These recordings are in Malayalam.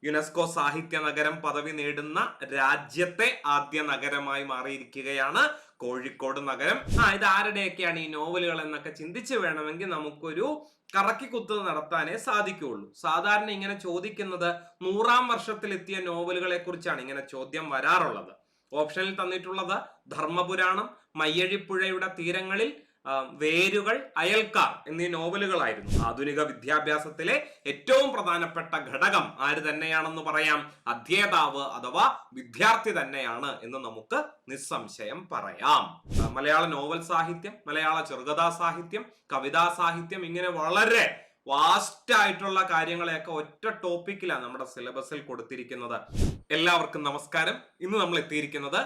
യുനെസ്കോ സാഹിത്യ നഗരം പദവി നേടുന്ന രാജ്യത്തെ ആദ്യ നഗരമായി മാറിയിരിക്കുകയാണ് കോഴിക്കോട് നഗരം. ഇത് ആരുടെയൊക്കെയാണ് ഈ നോവലുകൾ എന്നൊക്കെ ചിന്തിച്ച് വേണമെങ്കിൽ നമുക്കൊരു കറക്കിക്കുത്ത് നടത്താനേ സാധിക്കുകയുള്ളൂ. സാധാരണ ഇങ്ങനെ ചോദിക്കുന്നത് 100-ാം വർഷത്തിലെത്തിയ നോവലുകളെ കുറിച്ചാണ് ഇങ്ങനെ ചോദ്യം വരാറുള്ളത്. ഓപ്ഷനിൽ തന്നിട്ടുള്ളത് ധർമ്മപുരാണം, മയ്യഴിപ്പുഴയുടെ തീരങ്ങളിൽ, വേരുകൾ, അയൽക്കാർ എന്നീ നോവലുകളായിരുന്നു. ആധുനിക വിദ്യാഭ്യാസത്തിലെ ഏറ്റവും പ്രധാനപ്പെട്ട ഘടകം ആര് തന്നെയാണെന്ന് പറയാം? അധ്യേതാവ് അഥവാ വിദ്യാർത്ഥി തന്നെയാണ് എന്ന് നമുക്ക് നിസ്സംശയം പറയാം. മലയാള നോവൽ സാഹിത്യം, മലയാള ചെറുകഥാ സാഹിത്യം, കവിതാ സാഹിത്യം, ഇങ്ങനെ വളരെ വാസ്റ്റ് ആയിട്ടുള്ള കാര്യങ്ങളെയൊക്കെ ഒറ്റ ടോപ്പിക്കിലാണ് നമ്മുടെ സിലബസിൽ കൊടുത്തിരിക്കുന്നത്. എല്ലാവർക്കും നമസ്കാരം. ഇന്ന് നമ്മൾ എത്തിയിരിക്കുന്നത്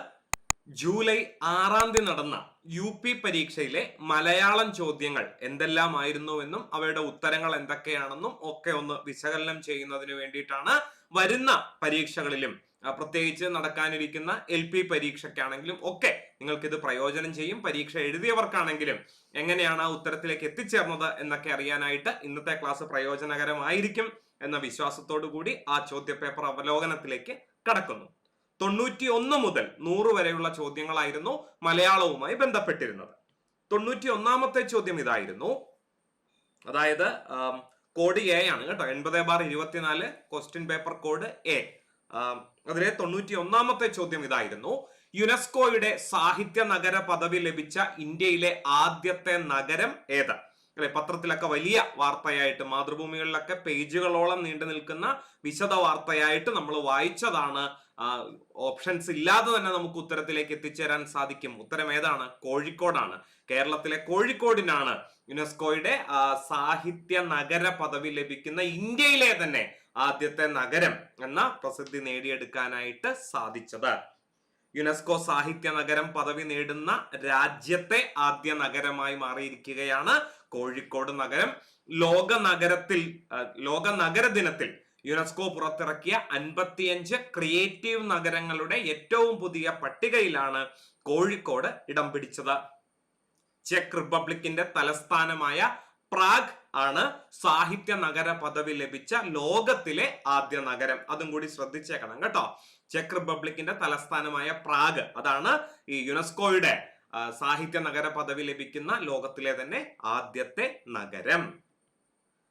ജൂലൈ 6-ാം തീയതി നടന്ന UP പരീക്ഷയിലെ മലയാളം ചോദ്യങ്ങൾ എന്തെല്ലാമായിരുന്നുവെന്നും അവയുടെ ഉത്തരങ്ങൾ എന്തൊക്കെയാണെന്നും ഒക്കെ ഒന്ന് വിശകലനം ചെയ്യുന്നതിന് വേണ്ടിയിട്ടാണ്. വരുന്ന പരീക്ഷകളിലും പ്രത്യേകിച്ച് നടക്കാനിരിക്കുന്ന LP പരീക്ഷയ്ക്കാണെങ്കിലും ഒക്കെ നിങ്ങൾക്ക് ഇത് പ്രയോജനം ചെയ്യും. പരീക്ഷ എഴുതിയവർക്കാണെങ്കിലും എങ്ങനെയാണ് ആ ഉത്തരത്തിലേക്ക് എത്തിച്ചേർന്നത് എന്നൊക്കെ അറിയാനായിട്ട് ഇന്നത്തെ ക്ലാസ് പ്രയോജനകരമായിരിക്കും എന്ന വിശ്വാസത്തോടു കൂടി ആ ചോദ്യപേപ്പർ അവലോകനത്തിലേക്ക് കടക്കുന്നു. 91 മുതൽ 100 വരെയുള്ള ചോദ്യങ്ങളായിരുന്നു മലയാളവുമായി ബന്ധപ്പെട്ടിരുന്നത്. 91-ാമത്തെ ചോദ്യം ഇതായിരുന്നു. അതായത് കോഡ് A ആണ് കേട്ടോ. 80/24 ക്വസ്റ്റ്യൻ പേപ്പർ കോഡ് A. അതിലെ 91-ാമത്തെ ചോദ്യം ഇതായിരുന്നു. യുനെസ്കോയുടെ സാഹിത്യ നഗര പദവി ലഭിച്ച ഇന്ത്യയിലെ ആദ്യത്തെ നഗരം ഏത്? അല്ലെ, പത്രത്തിലൊക്കെ വലിയ വാർത്തയായിട്ട്, മാതൃഭൂമികളിലൊക്കെ പേജുകളോളം നീണ്ടു നിൽക്കുന്ന വിശദ വാർത്തയായിട്ട് നമ്മൾ വായിച്ചതാണ്. ഓപ്ഷൻസ് ഇല്ലാതെ തന്നെ നമുക്ക് ഉത്തരത്തിലേക്ക് എത്തിച്ചേരാൻ സാധിക്കും. ഉത്തരം ഏതാണ്? കോഴിക്കോടാണ്. കേരളത്തിലെ കോഴിക്കോടിനാണ് യുനെസ്കോയുടെ സാഹിത്യ നഗര പദവി ലഭിക്കുന്ന ഇന്ത്യയിലെ തന്നെ ആദ്യത്തെ നഗരം എന്ന പ്രസിദ്ധി നേടിയെടുക്കാനായിട്ട് സാധിച്ചത്. യുനെസ്കോ സാഹിത്യ നഗരം പദവി നേടുന്ന രാജ്യത്തെ ആദ്യ നഗരമായി മാറിയിരിക്കുകയാണ് കോഴിക്കോട് നഗരം. ലോക നഗര ദിനത്തിൽ യുനെസ്കോ പുറത്തിറക്കിയ 55 ക്രിയേറ്റീവ് നഗരങ്ങളുടെ ഏറ്റവും പുതിയ പട്ടികയിലാണ് കോഴിക്കോട് ഇടം പിടിച്ചത്. ചെക്ക് റിപ്പബ്ലിക്കിന്റെ തലസ്ഥാനമായ പ്രാഗ് ആണ് സാഹിത്യ നഗര പദവി ലഭിച്ച ലോകത്തിലെ ആദ്യ നഗരം. അതും കൂടി ശ്രദ്ധിച്ചേക്കണം കേട്ടോ. ചെക്ക് റിപ്പബ്ലിക്കിന്റെ തലസ്ഥാനമായ പ്രാഗ്, അതാണ് ഈ യുനെസ്കോയുടെ സാഹിത്യ നഗര പദവി ലഭിക്കുന്ന ലോകത്തിലെ തന്നെ ആദ്യത്തെ നഗരം.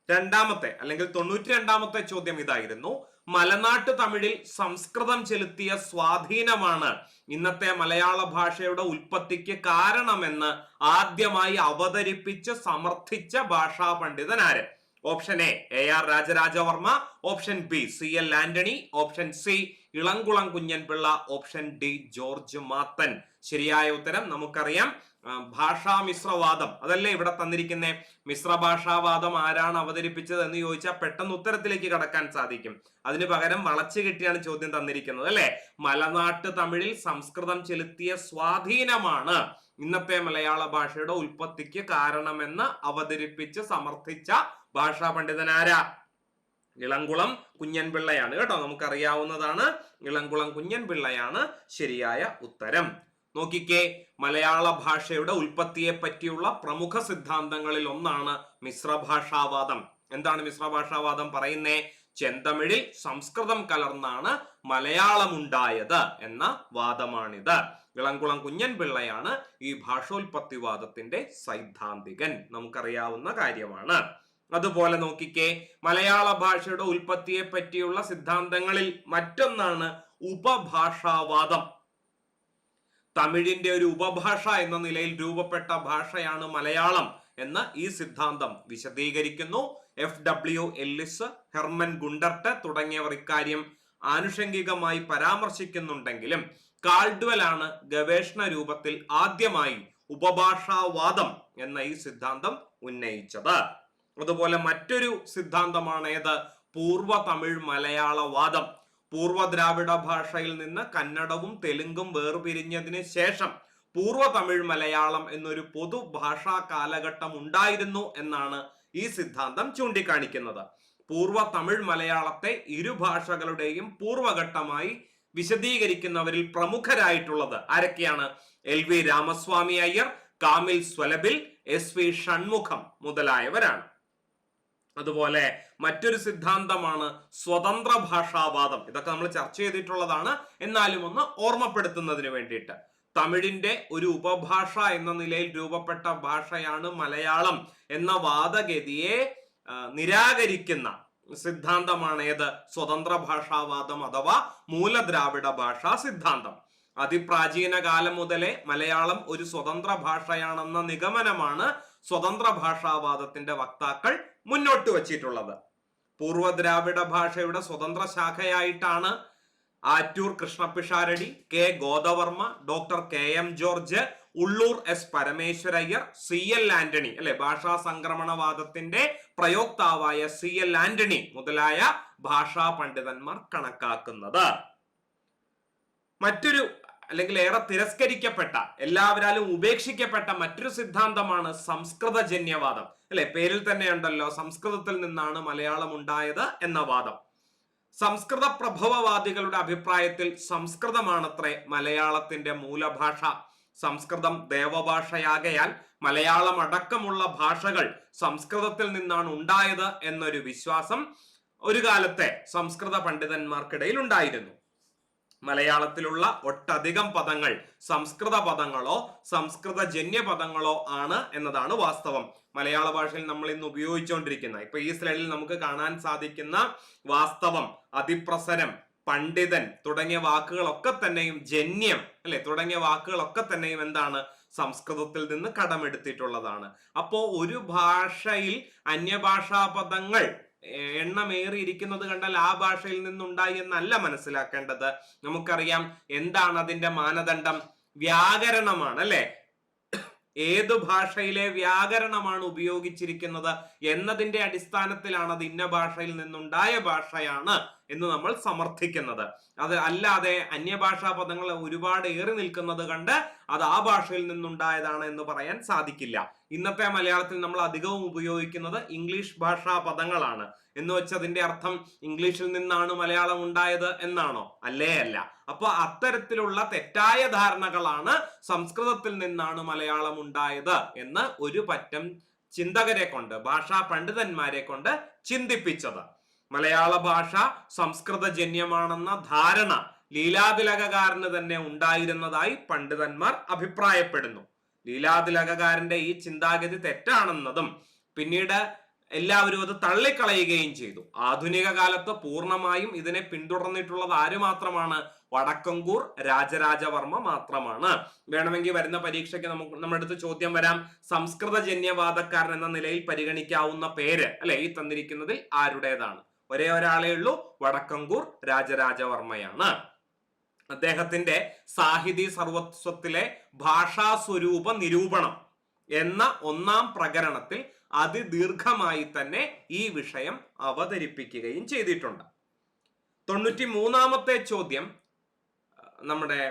രണ്ടാമത്തെ അല്ലെങ്കിൽ 92-ാമത്തെ ചോദ്യം ഇതായിരുന്നു. മലനാട്ടു തമിഴിൽ സംസ്കൃതം ചെലുത്തിയ സ്വാധീനമാണ് ഇന്നത്തെ മലയാള ഭാഷയുടെ ഉൽപ്പത്തിക്ക് കാരണമെന്ന് ആദ്യമായി അവതരിപ്പിച്ച് സമർത്ഥിച്ച ഭാഷാ പണ്ഡിതൻ ആര്? Option A AR Raja Raja Varma, option B CL Antony, option C Elamkulam Kunjan Pillai, option D George Mathan. ശരിയായ ഉത്തരം നമുക്കറിയാം. ഭാഷാ മിശ്രവാദം, അതല്ലേ ഇവിടെ തന്നിരിക്കുന്ന മിശ്ര ഭാഷാവാദം ആരാണ് അവതരിപ്പിച്ചത് എന്ന് ചോദിച്ചാൽ പെട്ടെന്ന് ഉത്തരത്തിലേക്ക് കടക്കാൻ സാധിക്കും. അതിന് പകരം വളച്ചു കെട്ടിയാണ് ചോദ്യം തന്നിരിക്കുന്നത് അല്ലെ. മലനാട്ട് തമിഴിൽ സംസ്കൃതം ചെലുത്തിയ സ്വാധീനമാണ് ഇന്നത്തെ മലയാള ഭാഷയുടെ ഉൽപ്പത്തിക്ക് കാരണമെന്ന് അവതരിപ്പിച്ച് സമർത്ഥിച്ച ഭാഷാ പണ്ഡിതനാരാ? ഇളംകുളം കുഞ്ഞൻപിള്ളയാണ് കേട്ടോ. നമുക്കറിയാവുന്നതാണ്. ഇളംകുളം കുഞ്ഞൻപിള്ളയാണ് ശരിയായ ഉത്തരം. നോക്കിക്കേ, മലയാള ഭാഷയുടെ ഉൽപ്പത്തിയെ പറ്റിയുള്ള പ്രമുഖ സിദ്ധാന്തങ്ങളിൽ ഒന്നാണ് മിശ്രഭാഷാവാദം. എന്താണ് മിശ്രഭാഷാവാദം പറയുന്നേ? ചെന്തമിഴിൽ സംസ്കൃതം കലർന്നാണ് മലയാളം ഉണ്ടായത് എന്ന വാദമാണിത്. ഇളംകുളം കുഞ്ഞൻപിള്ളയാണ് ഈ ഭാഷോൽപത്തിവാദത്തിന്റെ സൈദ്ധാന്തികൻ. നമുക്കറിയാവുന്ന കാര്യമാണ്. അതുപോലെ നോക്കിക്കേ, മലയാള ഭാഷയുടെ ഉൽപ്പത്തിയെ പറ്റിയുള്ള സിദ്ധാന്തങ്ങളിൽ മറ്റൊന്നാണ് ഉപഭാഷാവാദം. തമിഴിന്റെ ഒരു ഉപഭാഷ എന്ന നിലയിൽ രൂപപ്പെട്ട ഭാഷയാണ് മലയാളം എന്ന് ഈ സിദ്ധാന്തം വിശദീകരിക്കുന്നു. FW എല്ലിസ്, ഹെർമൻ ഗുണ്ടർട്ട് തുടങ്ങിയവർ ഇക്കാര്യം ആനുഷംഗികമായി പരാമർശിക്കുന്നുണ്ടെങ്കിലും കാൾഡ്വെൽ ആണ് ഗവേഷണ രൂപത്തിൽ ആദ്യമായി ഉപഭാഷാവാദം എന്ന ഈ സിദ്ധാന്തം ഉന്നയിച്ചത്. അതുപോലെ മറ്റൊരു സിദ്ധാന്തമാണ് ഏത്? പൂർവ തമിഴ് മലയാളവാദം. പൂർവ്വ ദ്രാവിഡ ഭാഷയിൽ നിന്ന് കന്നഡവും തെലുങ്കും വേർപിരിഞ്ഞതിന് ശേഷം പൂർവ്വ തമിഴ് മലയാളം എന്നൊരു പൊതു ഭാഷാ കാലഘട്ടം ഉണ്ടായിരുന്നു എന്നാണ് ഈ സിദ്ധാന്തം ചൂണ്ടിക്കാണിക്കുന്നത്. പൂർവ്വ തമിഴ് മലയാളത്തെ ഇരു ഭാഷകളുടെയും പൂർവ്വഘട്ടമായി വിശദീകരിക്കുന്നവരിൽ പ്രമുഖരായിട്ടുള്ളത് ആരൊക്കെയാണ്? LV Ramaswamy Iyer, Kamil സ്വലബിൽ, SV Shanmugham മുതലായവരാണ്. അതുപോലെ മറ്റൊരു സിദ്ധാന്തമാണ് സ്വതന്ത്ര ഭാഷാവാദം. ഇതൊക്കെ നമ്മൾ ചർച്ച ചെയ്തിട്ടുള്ളതാണ്, എന്നാലും ഒന്ന് ഓർമ്മപ്പെടുത്തുന്നതിന് വേണ്ടിയിട്ട്. തമിഴിന്റെ ഒരു ഉപഭാഷ എന്ന നിലയിൽ രൂപപ്പെട്ട ഭാഷയാണ് മലയാളം എന്ന വാദഗതിയെ നിരാകരിക്കുന്ന സിദ്ധാന്തമാണ് ഏത്? സ്വതന്ത്ര ഭാഷാവാദം അഥവാ മൂലദ്രാവിഡ ഭാഷാ സിദ്ധാന്തം. അതിപ്രാചീന കാലം മുതലേ മലയാളം ഒരു സ്വതന്ത്ര ഭാഷയാണെന്ന നിഗമനമാണ് സ്വതന്ത്ര ഭാഷാവാദത്തിന്റെ വക്താക്കൾ മുന്നോട്ട് വച്ചിട്ടുള്ളത്. പൂർവ്വദ്രാവിഡ ഭാഷയുടെ സ്വതന്ത്ര ശാഖയായിട്ടാണ് Attoor Krishna Pisharody, K Godavarma, doctor K M George, Ulloor S Parameswarayyar, C L Antony അല്ലെ ഭാഷാ സംക്രമണവാദത്തിന്റെ പ്രയോക്താവായ സി എൽ ആന്റണി മുതലായ ഭാഷാ പണ്ഡിതന്മാർ കണക്കാക്കുന്നത്. മറ്റൊരു അല്ലെങ്കിൽ ഏറെ തിരസ്കരിക്കപ്പെട്ട, എല്ലാവരാലും ഉപേക്ഷിക്കപ്പെട്ട മറ്റൊരു സിദ്ധാന്തമാണ് സംസ്കൃതജന്യവാദം അല്ലെ. പേരിൽ തന്നെ ഉണ്ടല്ലോ, സംസ്കൃതത്തിൽ നിന്നാണ് മലയാളം ഉണ്ടായത് എന്ന വാദം. സംസ്കൃത പ്രഭവവാദികളുടെ അഭിപ്രായത്തിൽ സംസ്കൃതമാണത്രേ മലയാളത്തിന്റെ മൂലഭാഷ. സംസ്കൃതം ദേവഭാഷയാകയാൽ മലയാളം അടക്കമുള്ള ഭാഷകൾ സംസ്കൃതത്തിൽ നിന്നാണ് ഉണ്ടായത് എന്നൊരു വിശ്വാസം ഒരു കാലത്തെ സംസ്കൃത പണ്ഡിതന്മാർക്കിടയിൽ ഉണ്ടായിരുന്നു. മലയാളത്തിലുള്ള ഒട്ടധികം പദങ്ങൾ സംസ്കൃത പദങ്ങളോ സംസ്കൃതജന്യ പദങ്ങളോ ആണ് എന്നതാണ് വാസ്തവം. മലയാള ഭാഷയിൽ നമ്മൾ ഇന്ന് ഉപയോഗിച്ചുകൊണ്ടിരിക്കുന്ന, ഇപ്പൊ ഈ സ്ലൈഡിൽ നമുക്ക് കാണാൻ സാധിക്കുന്ന വാസ്തവം, അതിപ്രസരം, പണ്ഡിതൻ തുടങ്ങിയ വാക്കുകളൊക്കെ തന്നെയും, ജന്യം അല്ലെ തുടങ്ങിയ വാക്കുകളൊക്കെ തന്നെയും എന്താണ്? സംസ്കൃതത്തിൽ നിന്ന് കടമെടുത്തിട്ടുള്ളതാണ്. അപ്പോ ഒരു ഭാഷയിൽ അന്യഭാഷാ പദങ്ങൾ എണ്ണമേറിയിരിക്കുന്നത് കണ്ടാൽ ആ ഭാഷയിൽ നിന്നുണ്ടായി എന്നല്ല മനസ്സിലാക്കേണ്ടത്. നമുക്കറിയാം എന്താണ് അതിന്റെ മാനദണ്ഡം? വ്യാകരണമാണ് അല്ലെ. ഏതു ഭാഷയിലെ വ്യാകരണമാണ് ഉപയോഗിച്ചിരിക്കുന്നത് എന്നതിന്റെ അടിസ്ഥാനത്തിലാണ് അത് ഇന്ന ഭാഷയിൽ നിന്നുണ്ടായ ഭാഷയാണ് എന്ന് നമ്മൾ സമർത്ഥിക്കുന്നത്. അത് അല്ലാതെ അന്യഭാഷാ പദങ്ങൾ ഒരുപാട് ഏറി നിൽക്കുന്നത് കണ്ട് അത് ആ ഭാഷയിൽ നിന്നുണ്ടായതാണ് എന്ന് പറയാൻ സാധിക്കില്ല. ഇന്നത്തെ മലയാളത്തിൽ നമ്മൾ അധികവും ഉപയോഗിക്കുന്നത് ഇംഗ്ലീഷ് ഭാഷാ പദങ്ങളാണ്. എന്ന് വെച്ച് അതിന്റെ അർത്ഥം ഇംഗ്ലീഷിൽ നിന്നാണ് മലയാളം ഉണ്ടായത് എന്നാണോ? അല്ലേ അല്ല. അപ്പൊ അത്തരത്തിലുള്ള തെറ്റായ ധാരണകളാണ് സംസ്കൃതത്തിൽ നിന്നാണ് മലയാളം ഉണ്ടായത് എന്ന് ഒരു പറ്റം ചിന്തകരെ കൊണ്ട്, ഭാഷാ പണ്ഡിതന്മാരെ കൊണ്ട് ചിന്തിപ്പിച്ചത്. മലയാള ഭാഷ സംസ്കൃതജന്യമാണെന്ന ധാരണ ലീലാതിലകകാരന് തന്നെ ഉണ്ടായിരുന്നതായി പണ്ഡിതന്മാർ അഭിപ്രായപ്പെടുന്നു. ലീലാതിലകകാരന്റെ ഈ ചിന്താഗതി തെറ്റാണെന്നതും പിന്നീട് എല്ലാവരും അത് തള്ളിക്കളയുകയും ചെയ്തു. ആധുനിക കാലത്ത് പൂർണ്ണമായും ഇതിനെ പിന്തുടർന്നിട്ടുള്ളത് ആര് മാത്രമാണ്? വടക്കങ്കൂർ രാജരാജവർമ്മ മാത്രമാണ്. വേണമെങ്കിൽ വരുന്ന പരീക്ഷയ്ക്ക് നമ്മുടെ അടുത്ത് ചോദ്യം വരാം, സംസ്കൃതജന്യവാദക്കാരൻ എന്ന നിലയിൽ പരിഗണിക്കാവുന്ന പേര് അല്ലെ ഈ തന്നിരിക്കുന്നതിൽ ആരുടേതാണ്? ഒരേ ഒരാളേ ഉള്ളൂ, വടക്കങ്കൂർ രാജരാജവർമ്മയാണ്. അദ്ദേഹത്തിന്റെ സാഹിതി സർവസ്വത്തിലെ ഭാഷാസ്വരൂപ നിരൂപണം എന്ന ഒന്നാം പ്രകരണത്തിൽ അതിദീർഘമായി തന്നെ ഈ വിഷയം അവതരിപ്പിക്കുകയും ചെയ്തിട്ടുണ്ട്. 93-ാമത്തെ ചോദ്യം നമ്മുടെ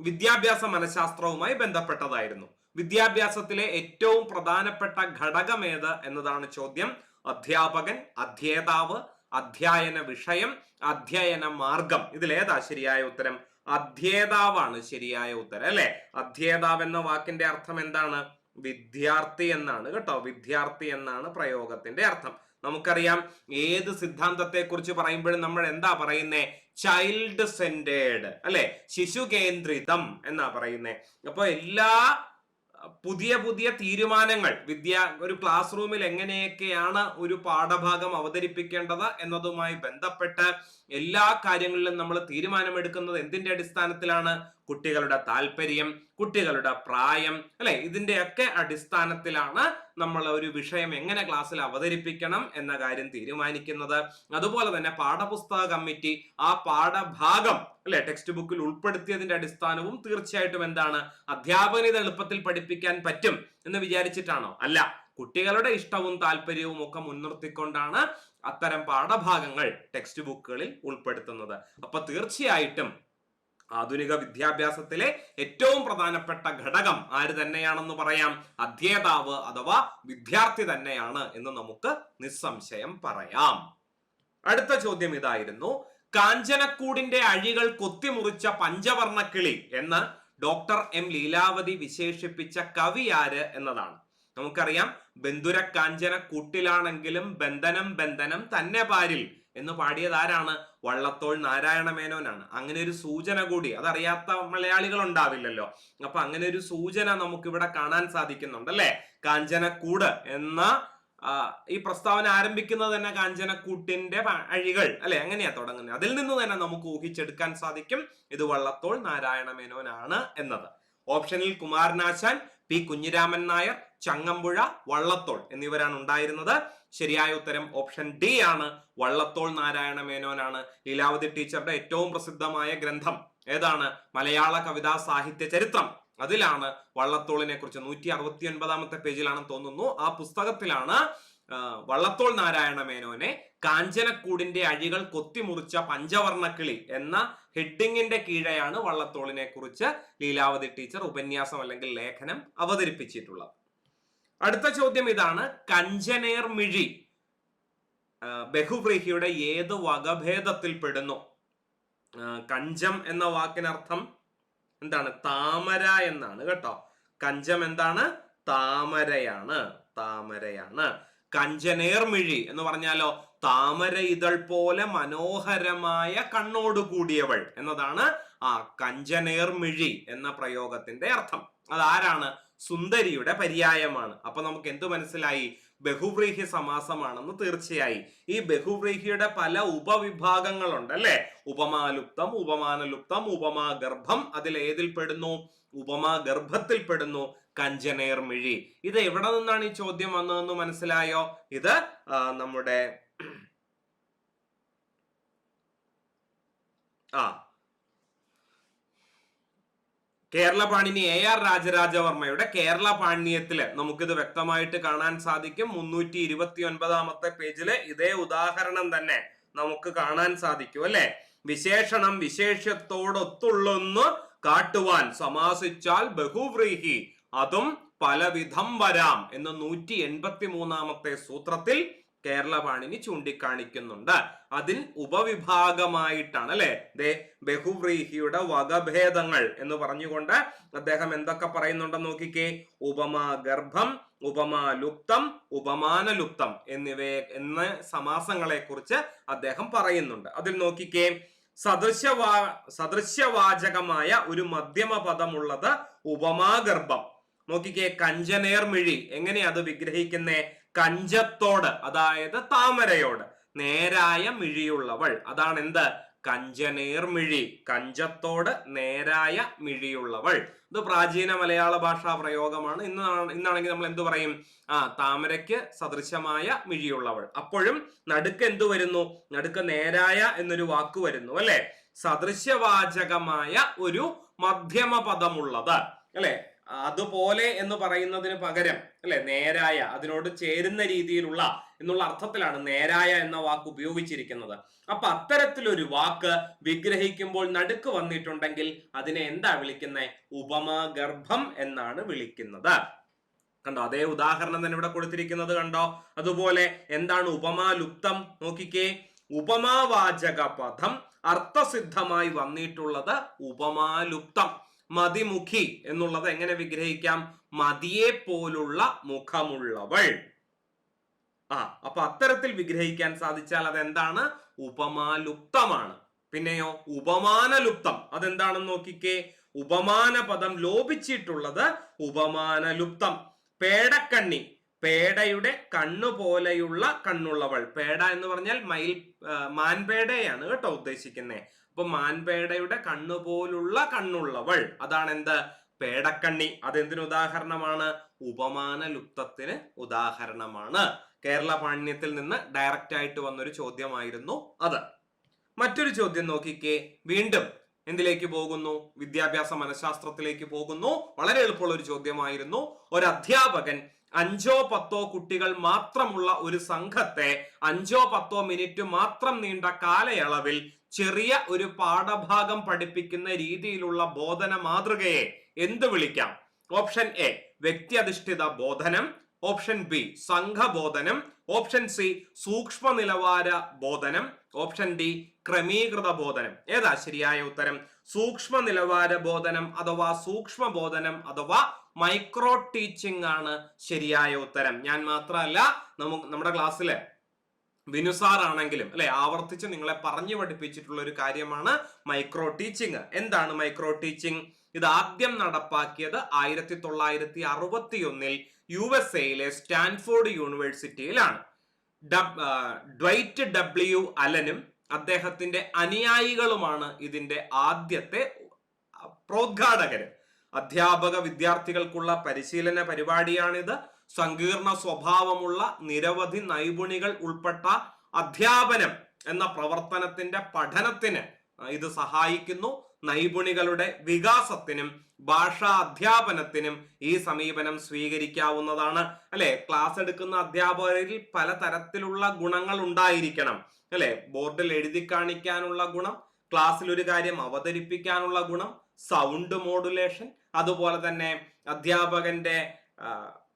വിദ്യാഭ്യാസ മനഃശാസ്ത്രവുമായി ബന്ധപ്പെട്ടതായിരുന്നു. വിദ്യാഭ്യാസത്തിലെ ഏറ്റവും പ്രധാനപ്പെട്ട ഘടകം ഏത് എന്നതാണ് ചോദ്യം. അധ്യാപകൻ, അധ്യേതാവ്, അധ്യയന വിഷയം, അധ്യയന മാർഗം. ഇതിലേതാ ശരിയായ ഉത്തരം? അധ്യേതാവാണ് ശരിയായ ഉത്തരം അല്ലെ. അധ്യേതാവ് എന്ന വാക്കിന്റെ അർത്ഥം എന്താണ്? വിദ്യാർത്ഥി എന്നാണ് കേട്ടോ. വിദ്യാർത്ഥി എന്നാണ് പ്രയോഗത്തിന്റെ അർത്ഥം. നമുക്കറിയാം ഏത് സിദ്ധാന്തത്തെ കുറിച്ച് പറയുമ്പോഴും നമ്മൾ എന്താ പറയുന്നേ? ചൈൽഡ് സെന്റേർഡ് അല്ലെ, ശിശു കേന്ദ്രിതം എന്നാ പറയുന്നേ. അപ്പൊ എല്ലാ പുതിയ പുതിയ തീരുമാനങ്ങൾ ഒരു ക്ലാസ് റൂമിൽ എങ്ങനെയൊക്കെയാണ് ഒരു പാഠഭാഗം അവതരിപ്പിക്കേണ്ടത് എന്നതുമായി ബന്ധപ്പെട്ട് എല്ലാ കാര്യങ്ങളിലും നമ്മൾ തീരുമാനമെടുക്കുന്നത് എന്തിന്റെ അടിസ്ഥാനത്തിലാണ്? കുട്ടികളുടെ താല്പര്യം, കുട്ടികളുടെ പ്രായം അല്ലെ, ഇതിന്റെയൊക്കെ അടിസ്ഥാനത്തിലാണ് നമ്മൾ ഒരു വിഷയം എങ്ങനെ ക്ലാസ്സിൽ അവതരിപ്പിക്കണം എന്ന കാര്യം തീരുമാനിക്കുന്നത്. അതുപോലെ തന്നെ പാഠപുസ്തക കമ്മിറ്റി ആ പാഠഭാഗം അല്ലെ ടെക്സ്റ്റ് ബുക്കിൽ ഉൾപ്പെടുത്തിയതിന്റെ അടിസ്ഥാനവും തീർച്ചയായിട്ടും എന്താണ്? അധ്യാപകന് ഇത് എളുപ്പത്തിൽ പഠിപ്പിക്കാൻ പറ്റും എന്ന് വിചാരിച്ചിട്ടാണോ? അല്ല, കുട്ടികളുടെ ഇഷ്ടവും താല്പര്യവും ഒക്കെ മുൻനിർത്തിക്കൊണ്ടാണ് അത്തരം പാഠഭാഗങ്ങൾ ടെക്സ്റ്റ് ബുക്കുകളിൽ ഉൾപ്പെടുത്തുന്നത്. അപ്പൊ തീർച്ചയായിട്ടും ആധുനിക വിദ്യാഭ്യാസത്തിലെ ഏറ്റവും പ്രധാനപ്പെട്ട ഘടകം ആര് തന്നെയാണെന്ന് പറയാം? അധ്യേതാവ് അഥവാ വിദ്യാർത്ഥി തന്നെയാണ് എന്ന് നമുക്ക് നിസ്സംശയം പറയാം. അടുത്ത ചോദ്യം ഇതായിരുന്നു, കാഞ്ചനക്കൂടിന്റെ അഴികൾ കൊത്തിമുറിച്ച പഞ്ചവർണ്ണക്കിളി എന്ന് ഡോക്ടർ എം ലീലാവതി വിശേഷിപ്പിച്ച കവി ആര് എന്നതാണ്. നമുക്കറിയാം ബന്ധുര കാഞ്ചന കൂട്ടിലാണെങ്കിലും ബന്ധനം ബന്ധനം തന്നെ പാരിൽ എന്ന് പാടിയത് ആരാണ്? വള്ളത്തോൾ നാരായണ മേനോനാണ്. അങ്ങനെ ഒരു സൂചന കൂടി, അതറിയാത്ത മലയാളികൾ ഉണ്ടാവില്ലല്ലോ. അപ്പൊ അങ്ങനെ ഒരു സൂചന നമുക്ക് ഇവിടെ കാണാൻ സാധിക്കുന്നുണ്ട് അല്ലെ. കാഞ്ചനക്കൂട് എന്ന ഈ പ്രസ്താവന ആരംഭിക്കുന്നത് തന്നെ കാഞ്ചനക്കൂട്ടിന്റെ അഴികൾ അല്ലെ, അങ്ങനെയാ തുടങ്ങുന്നത്. അതിൽ നിന്ന് തന്നെ നമുക്ക് ഊഹിച്ചെടുക്കാൻ സാധിക്കും ഇത് വള്ളത്തോൾ നാരായണ മേനോനാണ് എന്നത്. ഓപ്ഷനിൽ കുമാരനാശാൻ, പി കുഞ്ഞിരാമൻ നായർ, ചങ്ങമ്പുഴ, വള്ളത്തോൾ എന്നിവരാണ് ഉണ്ടായിരുന്നത്. ശരിയായ ഉത്തരം ഓപ്ഷൻ ഡി ആണ്, വള്ളത്തോൾ നാരായണ മേനോനാണ്. ലീലാവതി ടീച്ചറുടെ ഏറ്റവും പ്രസിദ്ധമായ ഗ്രന്ഥം ഏതാണ്? മലയാള കവിതാ സാഹിത്യ ചരിത്രം. അതിലാണ് വള്ളത്തോളിനെ കുറിച്ച് 169 പേജിലാണെന്ന് തോന്നുന്നു. ആ പുസ്തകത്തിലാണ് വള്ളത്തോൾ നാരായണ മേനോനെ കാഞ്ചനക്കൂടിന്റെ അഴികൾ കൊത്തിമുറിച്ച പഞ്ചവർണ്ണക്കിളി എന്ന ഹെഡിങ്ങിന്റെ കീഴെയാണ് വള്ളത്തോളിനെ കുറിച്ച് ലീലാവതി ടീച്ചർ ഉപന്യാസം അല്ലെങ്കിൽ ലേഖനം അവതരിപ്പിച്ചിട്ടുള്ളത്. അടുത്ത ചോദ്യം ഇതാണ്. കഞ്ചനേർ മിഴി ബഹുവ്രീഹിയുടെ ഏത് വകഭേദത്തിൽ പെടുന്നു? കഞ്ചം എന്ന വാക്കിനർത്ഥം എന്താണ്? താമര എന്നാണ് കേട്ടോ. കഞ്ചം എന്താണ്? താമരയാണ്, താമരയാണ്. കഞ്ചനേർമിഴി എന്ന് പറഞ്ഞാലോ താമര ഇതൾ പോലെ മനോഹരമായ കണ്ണോട് കൂടിയവൾ എന്നതാണ് ആ കഞ്ചനേർമിഴി എന്ന പ്രയോഗത്തിന്റെ അർത്ഥം. അതാരാണ്? സുന്ദരിയുടെ പര്യായമാണ്. അപ്പൊ നമുക്ക് എന്ത് മനസ്സിലായി? ബഹുവ്രീഹി സമാസമാണെന്ന് തീർച്ചയായി. ഈ ബഹുവ്രീഹിയുടെ പല ഉപവിഭാഗങ്ങളുണ്ട് അല്ലെ. ഉപമാലുപ്തം, ഉപമാനലുപ്തം, ഉപമാഗർഭം. അതിൽ ഏതിൽ പെടുന്നു? ഉപമാഗർഭത്തിൽ പെടുന്നു കഞ്ചനേർമിഴി. ഇത് എവിടെ നിന്നാണ് ഈ ചോദ്യം വന്നതെന്ന് മനസ്സിലായോ? ഇത് നമ്മുടെ കേരള പാണിനി AR രാജരാജവർമ്മയുടെ കേരള പാണ്ഡ്യത്തില് നമുക്കിത് വ്യക്തമായിട്ട് കാണാൻ സാധിക്കും. 329 പേജില് ഇതേ ഉദാഹരണം തന്നെ നമുക്ക് കാണാൻ സാധിക്കും അല്ലെ. വിശേഷണം വിശേഷ്യത്തോടൊത്തുള്ളൊന്ന് കാട്ടുവാൻ സമാസിച്ചാൽ ബഹുവ്രീഹി അതും പലവിധം വരാം എന്ന് 183 സൂത്രത്തിൽ കേരള പാണിനി ചൂണ്ടിക്കാണിക്കുന്നുണ്ട്. അതിൽ ഉപവിഭാഗമായിട്ടാണ് അല്ലെ ബഹുവ്രീഹിയുടെ വകഭേദങ്ങൾ എന്ന് പറഞ്ഞുകൊണ്ട് അദ്ദേഹം എന്തൊക്കെ പറയുന്നുണ്ടെന്ന് നോക്കിക്കേ. ഉപമാഗർഭം, ഉപമാലുപ്തം, ഉപമാനലുപ്തം എന്ന സമാസങ്ങളെ കുറിച്ച് അദ്ദേഹം പറയുന്നുണ്ട്. അതിൽ നോക്കിക്കേ, സദൃശ്യവാചകമായ ഒരു മധ്യമ പദമുള്ളത് ഉപമാഗർഭം. നോക്കിക്കേ, കഞ്ചനേർമിഴി എങ്ങനെയാ അത് വിഗ്രഹിക്കുന്നേ? കഞ്ചത്തോട്, അതായത് താമരയോട് നേരായ മിഴിയുള്ളവൾ. അതാണ് എന്ത്? കഞ്ചനേർമിഴി. കഞ്ചത്തോട് നേരായ മിഴിയുള്ളവൾ. ഇത് പ്രാചീന മലയാള ഭാഷാ പ്രയോഗമാണ്. ഇന്നാണെങ്കിൽ നമ്മൾ എന്ത് പറയും? താമരയ്ക്ക് സദൃശമായ മിഴിയുള്ളവൾ. അപ്പോഴും നടുക്ക് എന്തു വരുന്നു? നടുക്ക് നേരായ എന്നൊരു വാക്ക് വരുന്നു അല്ലെ. സദൃശ്യവാചകമായ ഒരു മധ്യമ പദമുള്ളത് അല്ലെ. അതുപോലെ എന്ന് പറയുന്നതിന് പകരം അല്ലെ നേരായ, അതിനോട് ചേരുന്ന രീതിയിലുള്ള എന്നുള്ള അർത്ഥത്തിലാണ് നേരായ എന്ന വാക്ക് ഉപയോഗിച്ചിരിക്കുന്നത്. അപ്പൊ അത്തരത്തിലൊരു വാക്ക് വിഗ്രഹിക്കുമ്പോൾ നടുക്ക് വന്നിട്ടുണ്ടെങ്കിൽ അതിനെ എന്താ വിളിക്കുന്നത്? ഉപമാഗർഭം എന്നാണ് വിളിക്കുന്നത്. കണ്ടോ, അതേ ഉദാഹരണം തന്നെ ഇവിടെ കൊടുത്തിരിക്കുന്നത് കണ്ടോ. അതുപോലെ എന്താണ് ഉപമാലുപ്തം? നോക്കിക്കേ, ഉപമാവാചക പദം അർത്ഥസിദ്ധമായി വന്നിട്ടുള്ളത് ഉപമാലുപ്തം. മതിമുഖി എന്നുള്ളത് എങ്ങനെ വിഗ്രഹിക്കാം? മതിയെ പോലുള്ള മുഖമുള്ളവൾ. അപ്പൊ അത്തരത്തിൽ വിഗ്രഹിക്കാൻ സാധിച്ചാൽ അതെന്താണ്? ഉപമാലുപ്തമാണ്. പിന്നെയോ ഉപമാനലുപ്തം, അതെന്താണെന്ന് നോക്കിക്കേ. ഉപമാന പദം ലോപിച്ചിട്ടുള്ളത് ഉപമാനലുപ്തം. പേടക്കണ്ണി, പേടയുടെ കണ്ണു പോലെയുള്ള കണ്ണുള്ളവൾ. പേട എന്ന് പറഞ്ഞാൽ മാൻപേടയാണ് കേട്ടോ ഉദ്ദേശിക്കുന്നേ. അപ്പൊ മാൻപേടയുടെ കണ്ണുപോലുള്ള കണ്ണുള്ളവൾ, അതാണ് എന്ത്? പേടക്കണ്ണി. അതെന്തിന് ഉദാഹരണമാണ്? ഉപമാനലുപ്തത്തിന് ഉദാഹരണമാണ്. കേരള പാണ്ഡ്യത്തിൽ നിന്ന് ഡയറക്റ്റ് ആയിട്ട് വന്നൊരു ചോദ്യമായിരുന്നു അത്. മറ്റൊരു ചോദ്യം നോക്കിക്കേ. വീണ്ടും എന്തിലേക്ക് പോകുന്നു? വിദ്യാഭ്യാസ മനഃശാസ്ത്രത്തിലേക്ക് പോകുന്നു. വളരെ എളുപ്പമുള്ള ഒരു ചോദ്യമായിരുന്നു. ഒരു അധ്യാപകൻ 5-10 കുട്ടികൾ മാത്രമുള്ള ഒരു സംഘത്തെ 5-10 മിനിറ്റ് മാത്രം നീണ്ട കാലയളവിൽ ചെറിയ ഒരു പാഠഭാഗം പഠിപ്പിക്കുന്ന രീതിയിലുള്ള ബോധന മാതൃകയെ എന്ത് വിളിക്കാം? ഓപ്ഷൻ എ വ്യക്തി അധിഷ്ഠിത ബോധനം, ഓപ്ഷൻ ബി സംഘബോധനം, ഓപ്ഷൻ സി സൂക്ഷ്മ നിലവാര ബോധനം, ഓപ്ഷൻ ഡി ക്രമീകൃത ബോധനം. ഏതാ ശരിയായ ഉത്തരം? സൂക്ഷ്മ നിലവാര ബോധനം അഥവാ സൂക്ഷ്മ ബോധനം അഥവാ മൈക്രോ ടീച്ചിങ് ആണ് ശരിയായ ഉത്തരം. ഞാൻ മാത്രമല്ല, നമ്മുടെ ക്ലാസ്സിലെ വിനുസാർ ആണെങ്കിലും അല്ലെ ആവർത്തിച്ച് നിങ്ങളെ പറഞ്ഞു പഠിപ്പിച്ചിട്ടുള്ള ഒരു കാര്യമാണ് മൈക്രോ ടീച്ചിങ്. എന്താണ് മൈക്രോ ടീച്ചിങ്? ഇത് ആദ്യം നടപ്പാക്കിയത് 1961 USA സ്റ്റാൻഫോർഡ് യൂണിവേഴ്സിറ്റിയിലാണ്. ഡ്വൈറ്റ് ഡബ്ല്യു അലനും അദ്ദേഹത്തിന്റെ അനുയായികളുമാണ് ഇതിന്റെ ആദ്യത്തെ പ്രോദ്ഘാടകര്. അധ്യാപക വിദ്യാർത്ഥികൾക്കുള്ള പരിശീലന പരിപാടിയാണിത്. സങ്കീർണ സ്വഭാവമുള്ള നിരവധി നൈപുണികൾ ഉൾപ്പെട്ട അധ്യാപനം എന്ന പ്രവർത്തനത്തിന്റെ പഠനത്തിന് ഇത് സഹായിക്കുന്നു. നൈപുണികളുടെ വികാസത്തിനും ഭാഷാ അധ്യാപനത്തിനും ഈ സമീപനം സ്വീകരിക്കാവുന്നതാണ്. അല്ലെ, ക്ലാസ് എടുക്കുന്ന അധ്യാപകരിൽ പലതരത്തിലുള്ള ഗുണങ്ങൾ ഉണ്ടായിരിക്കണം. അല്ലെ, ബോർഡിൽ എഴുതി കാണിക്കാനുള്ള ഗുണം, ക്ലാസ്സിൽ ഒരു കാര്യം അവതരിപ്പിക്കാനുള്ള ഗുണം, സൗണ്ട് മോഡുലേഷൻ, അതുപോലെ തന്നെ അധ്യാപകന്റെ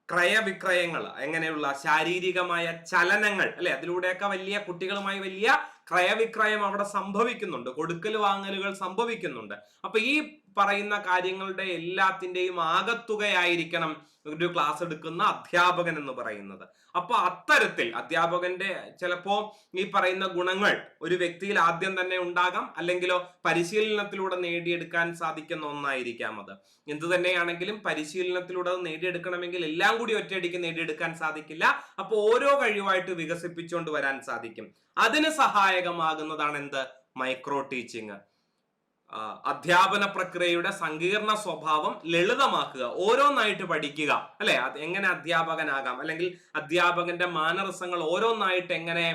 ക്രയവിക്രയങ്ങൾ, എങ്ങനെയുള്ള ശാരീരികമായ ചലനങ്ങൾ, അല്ലെ, അതിലൂടെയൊക്കെ വലിയ കുട്ടികളുമായി വലിയ ക്രയവിക്രയം അവിടെ സംഭവിക്കുന്നുണ്ട്, കൊടുക്കൽ വാങ്ങലുകൾ സംഭവിക്കുന്നുണ്ട്. അപ്പൊ ഈ പറയുന്ന കാര്യങ്ങളുടെ എല്ലാത്തിന്റെയും ആകത്തുകയായിരിക്കണം ഒരു ക്ലാസ് എടുക്കുന്ന അധ്യാപകൻ എന്ന് പറയുന്നത്. അപ്പൊ അത്തരത്തിൽ അധ്യാപകന്റെ ചിലപ്പോ ഈ പറയുന്ന ഗുണങ്ങൾ ഒരു വ്യക്തിയിൽ ആദ്യം തന്നെ ഉണ്ടാകാം, അല്ലെങ്കിലോ പരിശീലനത്തിലൂടെ നേടിയെടുക്കാൻ സാധിക്കുന്ന ഒന്നായിരിക്കാം അത്. എന്തു തന്നെയാണെങ്കിലും പരിശീലനത്തിലൂടെ നേടിയെടുക്കണമെങ്കിൽ എല്ലാം കൂടി ഒറ്റയടിക്ക് നേടിയെടുക്കാൻ സാധിക്കില്ല. അപ്പൊ ഓരോ കഴിവായിട്ട് വികസിപ്പിച്ചുകൊണ്ട് വരാൻ സാധിക്കും. അതിന് സഹായകമാകുന്നതാണ് എന്ത്? Micro teaching. അധ്യാപന പ്രക്രിയയുടെ സങ്കീർണ സ്വഭാവം ലളിതമാക്കുക, ഓരോന്നായിട്ട് പഠിക്കുക. അല്ലെ, എങ്ങനെ അധ്യാപകനാകാം, അല്ലെങ്കിൽ അധ്യാപകന്റെ മാനറിസങ്ങൾ ഓരോന്നായിട്ട് എങ്ങനെ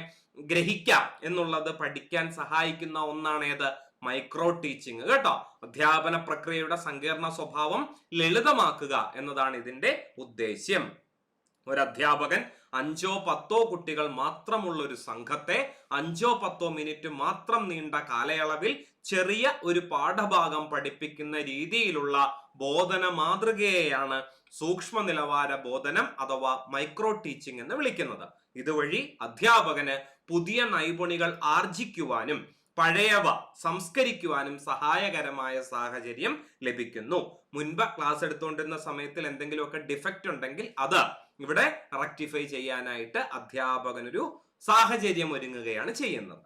ഗ്രഹിക്കാം എന്നുള്ളത് പഠിക്കാൻ സഹായിക്കുന്ന ഒന്നാണ് ഏത്? Micro teaching. കേട്ടോ, അധ്യാപന പ്രക്രിയയുടെ സങ്കീർണ സ്വഭാവം ലളിതമാക്കുക എന്നതാണ് ഇതിന്റെ ഉദ്ദേശ്യം. ഒരു അധ്യാപകൻ 5-10 കുട്ടികൾ മാത്രമുള്ള ഒരു സംഘത്തെ 5-10 മിനിറ്റ് മാത്രം നീണ്ട കാലയളവിൽ ചെറിയ ഒരു പാഠഭാഗം പഠിപ്പിക്കുന്ന രീതിയിലുള്ള ബോധന മാതൃകയെയാണ് സൂക്ഷ്മ നിലവാര ബോധനം അഥവാ മൈക്രോ ടീച്ചിങ് എന്ന് വിളിക്കുന്നത്. ഇതുവഴി അധ്യാപകന് പുതിയ നൈപുണികൾ ആർജിക്കുവാനും പഴയവ സംസ്കരിക്കുവാനും സഹായകരമായ സാഹചര്യം ലഭിക്കുന്നു. മുൻപ് ക്ലാസ് എടുത്തുകൊണ്ടിരുന്ന സമയത്തിൽ എന്തെങ്കിലുമൊക്കെ ഡിഫക്റ്റ് ഉണ്ടെങ്കിൽ അത് ഇവിടെ റെക്ടിഫൈ ചെയ്യാനായിട്ട് അധ്യാപകനൊരു സാഹചര്യം ഒരുങ്ങുകയാണ് ചെയ്യുന്നത്.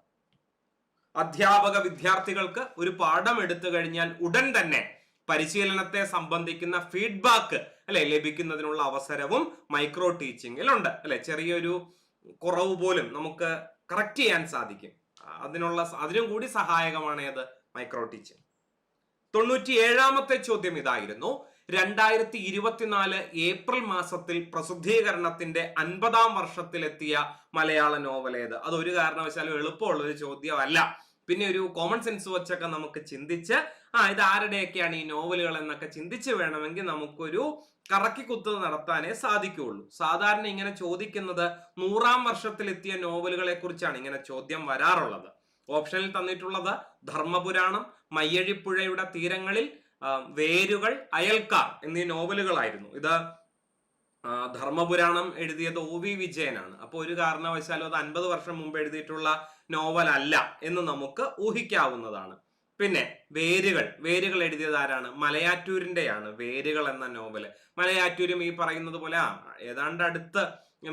അധ്യാപക വിദ്യാർത്ഥികൾക്ക് ഒരു പാഠം എടുത്തു കഴിഞ്ഞാൽ ഉടൻ തന്നെ പരിശീലനത്തെ സംബന്ധിക്കുന്ന ഫീഡ്ബാക്ക് അല്ലെ ലഭിക്കുന്നതിനുള്ള അവസരവും മൈക്രോ ടീച്ചിങ്ങിലുണ്ട്. അല്ലെ, ചെറിയൊരു കുറവ് പോലും നമുക്ക് കറക്റ്റ് ചെയ്യാൻ സാധിക്കും. അതിനും കൂടി സഹായകമാണ് ഏത്? Micro teaching. 97ാമത്തെ ചോദ്യം ഇതായിരുന്നു. 2024 ഏപ്രിൽ മാസത്തിൽ പ്രസിദ്ധീകരണത്തിന്റെ 50ാം വർഷത്തിലെത്തിയ മലയാള നോവൽ ഏത്? അതൊരു കാരണവശാലും എളുപ്പമുള്ള ഒരു ചോദ്യമല്ല. പിന്നെ ഒരു കോമൺ സെൻസ് വെച്ചൊക്കെ നമുക്ക് ചിന്തിച്ച് ഇത് ആരുടെയൊക്കെയാണ് ഈ നോവലുകൾ എന്നൊക്കെ ചിന്തിച്ച് വേണമെങ്കിൽ നമുക്കൊരു കറക്കിക്കുത്ത് നടത്താനേ സാധിക്കുകയുള്ളൂ. സാധാരണ ഇങ്ങനെ ചോദിക്കുന്നത് 100ാം വർഷത്തിലെത്തിയ നോവലുകളെ കുറിച്ചാണ് ഇങ്ങനെ ചോദ്യം വരാറുള്ളത്. ഓപ്ഷനിൽ തന്നിട്ടുള്ളത് ധർമ്മപുരാണം, മയ്യഴിപ്പുഴയുടെ തീരങ്ങളിൽ, വേരുകൾ, അയൽക്കാർ എന്നീ നോവലുകളായിരുന്നു. ഇത് ധർമ്മപുരാണം എഴുതിയത് OV വിജയനാണ്. അപ്പൊ ഒരു കാരണവശാലും അത് 50 വർഷം മുമ്പ് എഴുതിയിട്ടുള്ള നോവൽ അല്ല എന്ന് നമുക്ക് ഊഹിക്കാവുന്നതാണ്. പിന്നെ വേരുകൾ എഴുതിയത് ആരാണ്? മലയാറ്റൂരിന്റെയാണ് വേരുകൾ എന്ന നോവല്. മലയാറ്റൂരും ഈ പറയുന്നത് പോലെ ഏതാണ്ട് അടുത്ത്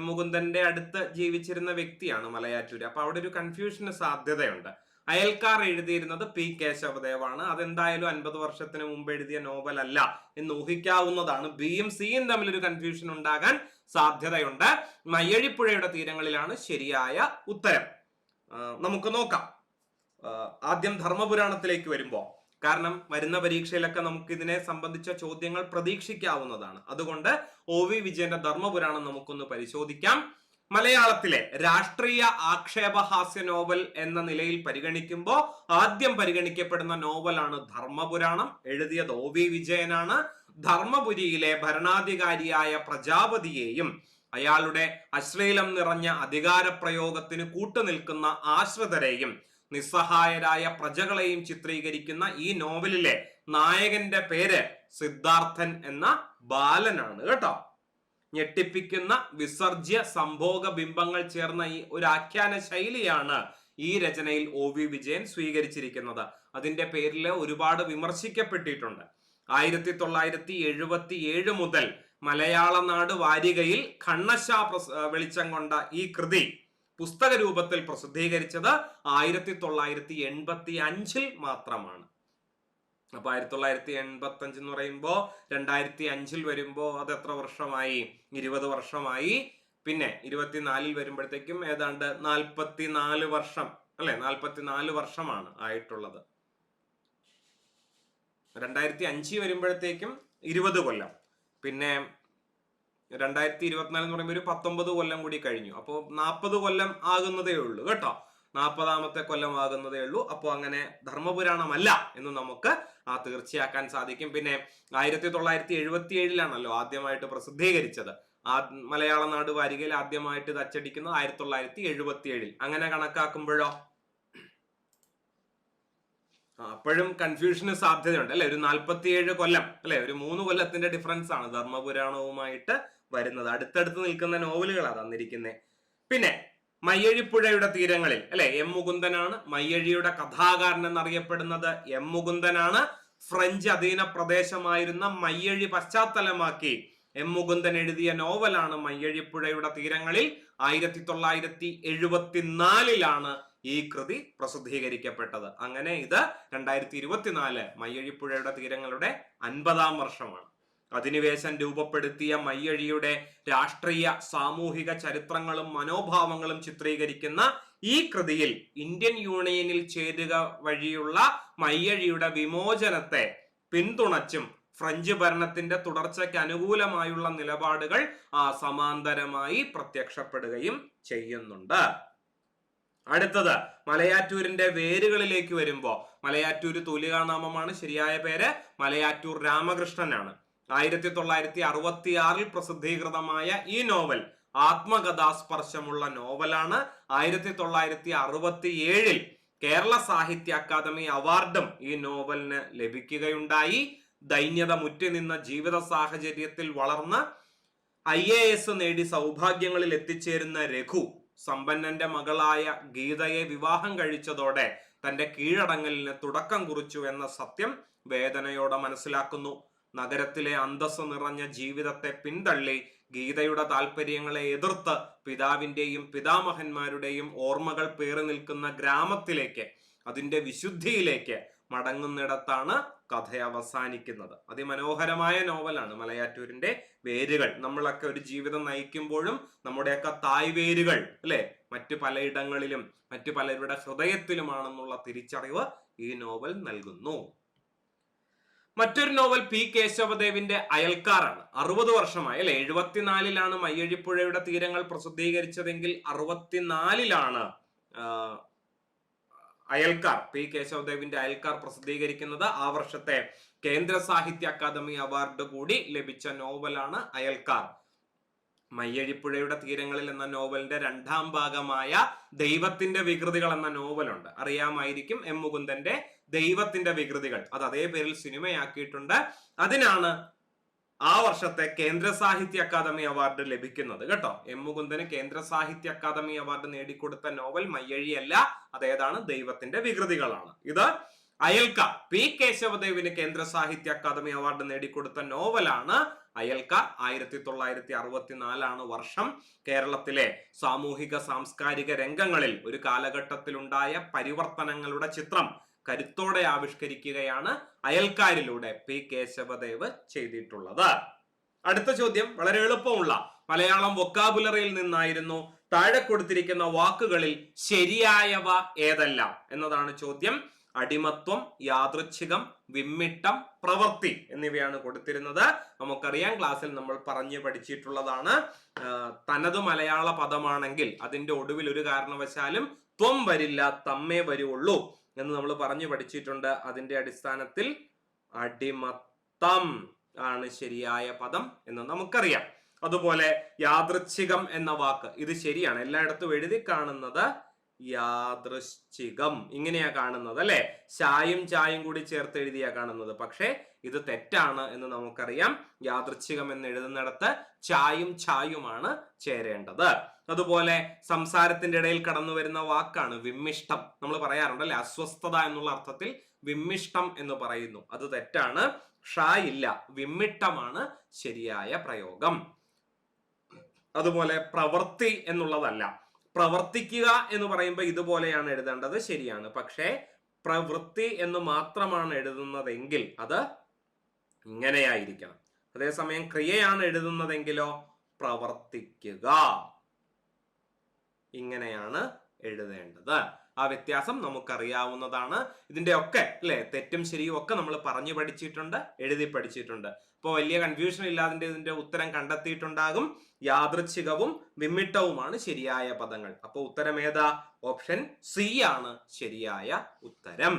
മുകുന്ദന്റെ അടുത്ത് ജീവിച്ചിരുന്ന വ്യക്തിയാണ് മലയാറ്റൂര്. അപ്പൊ അവിടെ ഒരു കൺഫ്യൂഷന് സാധ്യതയുണ്ട്. അയൽക്കാർ എഴുതിയിരുന്നത് P കേശവദേവാണ്. അതെന്തായാലും 50 വർഷത്തിന് മുമ്പ് എഴുതിയ നോവൽ അല്ല എന്ന് ഊഹിക്കാവുന്നതാണ്. ബിയും സിയും തമ്മിലൊരു കൺഫ്യൂഷൻ ഉണ്ടാകാൻ സാധ്യതയുണ്ട്. മയ്യഴിപ്പുഴയുടെ തീരങ്ങളിലാണ് ശരിയായ ഉത്തരം. നമുക്ക് നോക്കാം. ആദ്യം ധർമ്മപുരാണത്തിലേക്ക് വരുമ്പോൾ, കാരണം വരുന്ന പരീക്ഷയിലൊക്കെ നമുക്ക് ഇതിനെ സംബന്ധിച്ച ചോദ്യങ്ങൾ പ്രതീക്ഷിക്കാവുന്നതാണ്. അതുകൊണ്ട് OV വിജയന്റെ ധർമ്മപുരാണം നമുക്കൊന്ന് പരിശോധിക്കാം. മലയാളത്തിലെ രാഷ്ട്രീയ ആക്ഷേപഹാസ്യ നോവൽ എന്ന നിലയിൽ പരിഗണിക്കുമ്പോൾ ആദ്യം പരിഗണിക്കപ്പെടുന്ന നോവലാണ് ധർമ്മപുരാണം. എഴുതിയത് OV വിജയനാണ്. ധർമ്മപുരിയിലെ ഭരണാധികാരിയായ പ്രജാപതിയെയും അയാളുടെ അശ്ലീലം നിറഞ്ഞ അധികാരപ്രയോഗത്തിന് കൂട്ടുനിൽക്കുന്ന ആശ്രിതരെയും നിസ്സഹായരായ പ്രജകളെയും ചിത്രീകരിക്കുന്ന ഈ നോവലിലെ നായകന്റെ പേര് സിദ്ധാർത്ഥൻ എന്ന ബാലനാണ് കേട്ടോ. ഞെട്ടിപ്പിക്കുന്ന വിസർജ്യ സംഭോഗ ബിംബങ്ങൾ ചേർന്ന ഈ ഒരു ആഖ്യാന ശൈലിയാണ് ഈ രചനയിൽ OV വിജയൻ സ്വീകരിച്ചിരിക്കുന്നത്. അതിന്റെ പേരിൽ ഒരുപാട് വിമർശിക്കപ്പെട്ടിട്ടുണ്ട്. 1977 മുതൽ മലയാള നാട് വാരികയിൽ ഖണ്ണശാ വെളിച്ചം കൊണ്ട ഈ കൃതി പുസ്തക രൂപത്തിൽ പ്രസിദ്ധീകരിച്ചത് 1985 മാത്രമാണ്. അപ്പൊ 1985 എന്ന് പറയുമ്പോ 2005 വരുമ്പോ അത് എത്ര വർഷമായി? 20 വർഷമായി. പിന്നെ 24 വരുമ്പോഴത്തേക്കും ഏതാണ്ട് 44 വർഷം അല്ലെ, 44 വർഷമാണ് ആയിട്ടുള്ളത്. 2005 വരുമ്പോഴത്തേക്കും 20 കൊല്ലം. പിന്നെ 2024 എന്ന് പറയുമ്പോൾ ഒരു 19 കൊല്ലം കൂടി കഴിഞ്ഞു. അപ്പോൾ 40 കൊല്ലം ആകുന്നതേ ഉള്ളൂ കേട്ടോ. 40ാമത്തെ കൊല്ലം ആകുന്നതേ ഉള്ളൂ. അപ്പോൾ അങ്ങനെ ധർമ്മപുരാണമല്ല എന്ന് നമുക്ക് തീർച്ചയാക്കാൻ സാധിക്കും. പിന്നെ 1977 ആദ്യമായിട്ട് പ്രസിദ്ധീകരിച്ചത്. മലയാള നാട് വാരികയിൽ ആദ്യമായിട്ട് ഇത് അച്ചടിക്കുന്നത് 1977. അങ്ങനെ കണക്കാക്കുമ്പോഴോ അപ്പോഴും കൺഫ്യൂഷന് സാധ്യതയുണ്ട് അല്ലെ. ഒരു 47 കൊല്ലം അല്ലെ, ഒരു 3 കൊല്ലത്തിന്റെ ഡിഫറൻസ് ആണ് ധർമ്മപുരാണവുമായിട്ട് വരുന്നത്. അടുത്തടുത്ത് നിൽക്കുന്ന നോവലുകളാണ് തന്നിരിക്കുന്നത്. പിന്നെ മയ്യഴിപ്പുഴയുടെ തീരങ്ങളിൽ അല്ലെ, M മുകുന്ദനാണ് മയ്യഴിയുടെ കഥാകാരൻ എന്നറിയപ്പെടുന്നത്. M മുകുന്ദനാണ്. ഫ്രഞ്ച് അധീന പ്രദേശമായിരുന്ന മയ്യഴി പശ്ചാത്തലമാക്കി M മുകുന്ദൻ എഴുതിയ നോവലാണ് മയ്യഴിപ്പുഴയുടെ തീരങ്ങളിൽ. 1974 ഈ കൃതി പ്രസിദ്ധീകരിക്കപ്പെട്ടത്. അങ്ങനെ ഇത് 2024 മയ്യഴിപ്പുഴയുടെ തീരങ്ങളുടെ 50ാം വർഷമാണ്. അധിനിവേശം രൂപപ്പെടുത്തിയ മയ്യഴിയുടെ രാഷ്ട്രീയ സാമൂഹിക ചരിത്രങ്ങളും മനോഭാവങ്ങളും ചിത്രീകരിക്കുന്ന ഈ കൃതിയിൽ ഇന്ത്യൻ യൂണിയനിൽ ചേരുക വഴിയുള്ള മയ്യഴിയുടെ വിമോചനത്തെ പിന്തുണച്ചും ഫ്രഞ്ച് ഭരണത്തിന്റെ തുടർച്ചയ്ക്ക് അനുകൂലമായുള്ള നിലപാടുകൾ സമാന്തരമായി പ്രത്യക്ഷപ്പെടുകയും ചെയ്യുന്നുണ്ട്. അടുത്തത് മലയാറ്റൂരിന്റെ വേരുകളിലേക്ക് വരുമ്പോ മലയാറ്റൂര് തൂലികാനാമമാണ്, ശരിയായ പേര് മലയാറ്റൂർ രാമകൃഷ്ണനാണ്. 1966 പ്രസിദ്ധീകൃതമായ ഈ നോവൽ ആത്മകഥാസ്പർശമുള്ള നോവലാണ്. 1967 കേരള സാഹിത്യ അക്കാദമി അവാർഡും ഈ നോവലിന് ലഭിക്കുകയുണ്ടായി. ദൈന്യത മുറ്റിനിന്ന ജീവിത സാഹചര്യത്തിൽ വളർന്ന് IAS നേടി സൗഭാഗ്യങ്ങളിൽ എത്തിച്ചേരുന്ന രഘു സമ്പന്നന്റെ മകളായ ഗീതയെ വിവാഹം കഴിച്ചതോടെ തന്റെ കീഴടങ്ങലിന് തുടക്കം കുറിച്ചു എന്ന സത്യം വേദനയോടെ മനസ്സിലാക്കുന്നു. നഗരത്തിലെ അന്തസ്സ് നിറഞ്ഞ ജീവിതത്തെ പിന്തള്ളി ഗീതയുടെ താല്പര്യങ്ങളെ എതിർത്ത് പിതാവിന്റെയും പിതാമഹന്മാരുടെയും ഓർമ്മകൾ പേറി നിൽക്കുന്ന ഗ്രാമത്തിലേക്ക്, അതിന്റെ വിശുദ്ധിയിലേക്ക് മടങ്ങുന്നിടത്താണ് കഥ അവസാനിക്കുന്നത്. അതിമനോഹരമായ നോവലാണ് മലയാറ്റൂരിന്റെ വേരുകൾ. നമ്മളൊക്കെ ഒരു ജീവിതം നയിക്കുമ്പോഴും നമ്മുടെയൊക്കെ തായ് വേരുകൾ അല്ലെ മറ്റു പലയിടങ്ങളിലും മറ്റു പലരുടെ ഹൃദയത്തിലുമാണെന്നുള്ള തിരിച്ചറിവ് ഈ നോവൽ നൽകുന്നു. മറ്റൊരു നോവൽ P. കേശവദേവിന്റെ അയൽക്കാരാണ്. 60 വർഷമായി അല്ലെ. 74 മയ്യഴിപ്പുഴയുടെ തീരങ്ങൾ പ്രസിദ്ധീകരിച്ചതെങ്കിൽ 64 അയൽക്കാർ, P. കേശവദേവിന്റെ അയൽക്കാർ പ്രസിദ്ധീകരിക്കുന്നത്. ആ വർഷത്തെ കേന്ദ്ര സാഹിത്യ അക്കാദമി അവാർഡ് കൂടി ലഭിച്ച നോവലാണ് അയൽക്കാർ. മയ്യഴിപ്പുഴയുടെ തീരങ്ങളിൽ എന്ന നോവലിന്റെ 2ാം ഭാഗമായ ദൈവത്തിന്റെ വികൃതികൾ എന്ന നോവലുണ്ട്. അറിയാമായിരിക്കും, M മുകുന്ദന്റെ ദൈവത്തിന്റെ വികൃതികൾ. അത് അതേ പേരിൽ സിനിമയാക്കിയിട്ടുണ്ട്. അതിനാണ് ആ വർഷത്തെ കേന്ദ്ര സാഹിത്യ അക്കാദമി അവാർഡ് ലഭിക്കുന്നത് കേട്ടോ. M മുകുന്ദന് കേന്ദ്ര സാഹിത്യ അക്കാദമി അവാർഡ് നേടിക്കൊടുത്ത നോവൽ മയ്യഴിയല്ല, അതേതാണ് ദൈവത്തിന്റെ വികൃതികളാണ്. ഇത് അയൽക്കാർ. P. കേശവദേവിന് കേന്ദ്ര സാഹിത്യ അക്കാദമി അവാർഡ് നേടിക്കൊടുത്ത നോവലാണ് അയൽക്കാർ. 1964 വർഷം. കേരളത്തിലെ സാമൂഹിക സാംസ്കാരിക രംഗങ്ങളിൽ ഒരു കാലഘട്ടത്തിലുണ്ടായ പരിവർത്തനങ്ങളുടെ ചിത്രം കരുത്തോടെ ആവിഷ്കരിക്കുകയാണ് അയൽക്കാരിലൂടെ P. കേശവദേവ് ചെയ്തിട്ടുള്ളത്. അടുത്ത ചോദ്യം വളരെ എളുപ്പമുള്ള മലയാളം വൊക്കാബുലറിയിൽ നിന്നായിരുന്നു. താഴെ കൊടുത്തിരിക്കുന്ന വാക്കുകളിൽ ശരിയായവ ഏതെല്ലാം എന്നതാണ് ചോദ്യം. അടിമത്വം, യാദൃച്ഛികം, വിമ്മിട്ടം, പ്രവൃത്തി എന്നിവയാണ് കൊടുത്തിരുന്നത്. നമുക്കറിയാം, ക്ലാസ്സിൽ നമ്മൾ പറഞ്ഞു പഠിച്ചിട്ടുള്ളതാണ്. തനത് മലയാള പദമാണെങ്കിൽ അതിന്റെ ഒടുവിൽ ഒരു കാരണവശാലും ത്വം വരില്ല, തമ്മേ വരുള്ളൂ എന്ന് നമ്മൾ പറഞ്ഞു പഠിച്ചിട്ടുണ്ട്. അതിന്റെ അടിസ്ഥാനത്തിൽ അടിമത്തം ആണ് ശരിയായ പദം എന്ന് നമുക്കറിയാം. അതുപോലെ യാദൃച്ഛികം എന്ന വാക്ക് ഇത് ശരിയാണ്. എല്ലായിടത്തും എഴുതി കാണുന്നത് യാദൃശ്ചികം ഇങ്ങനെയാ കാണുന്നത് അല്ലെ. ചായും ചായും കൂടി ചേർത്ത് എഴുതിയാ കാണുന്നത്. പക്ഷെ ഇത് തെറ്റാണ് എന്ന് നമുക്കറിയാം. യാദൃച്ഛികം എന്ന് എഴുതുന്നിടത്ത് ചായും ചായുമാണ് ചേരേണ്ടത്. അതുപോലെ സംസാരത്തിന്റെ ഇടയിൽ കടന്നു വരുന്ന വാക്കാണ് വിമ്മിഷ്ടം. നമ്മൾ പറയാറുണ്ട് അല്ലെ, അസ്വസ്ഥത എന്നുള്ള അർത്ഥത്തിൽ വിമ്മിഷ്ടം എന്ന് പറയുന്നു. അത് തെറ്റാണ്. ഷ ഇല്ല, വിമ്മിട്ടമാണ് ശരിയായ പ്രയോഗം. അതുപോലെ പ്രവൃത്തി എന്നുള്ളതല്ല. പ്രവർത്തിക്കുക എന്ന് പറയുമ്പോൾ ഇതുപോലെയാണ് എഴുതേണ്ടത്, ശരിയാണ്. പക്ഷേ പ്രവൃത്തി എന്ന് മാത്രമാണ് എഴുതുന്നതെങ്കിൽ അത് ഇങ്ങനെയായിരിക്കണം. അതേസമയം ക്രിയയാണ് എഴുതുന്നതെങ്കിലോ പ്രവർത്തിക്കുക ഇങ്ങനെയാണ് എഴുതേണ്ടത്. ആ വ്യത്യാസം നമുക്കറിയാവുന്നതാണ്. ഇതിന്റെ ഒക്കെ അല്ലെ തെറ്റും ശരിയും ഒക്കെ നമ്മൾ പറഞ്ഞു പഠിച്ചിട്ടുണ്ട്, എഴുതി പഠിച്ചിട്ടുണ്ട്. അപ്പോൾ വലിയ കൺഫ്യൂഷൻ ഇല്ലാതെ ഇതിന്റെ ഉത്തരം കണ്ടെത്തിയിട്ടുണ്ടാകും. യാദൃച്ഛികവും വിമ്മിട്ടവുമാണ് ശരിയായ പദങ്ങൾ. അപ്പോൾ ഉത്തരം ഏതാ? ഓപ്ഷൻ സി ആണ് ശരിയായ ഉത്തരം.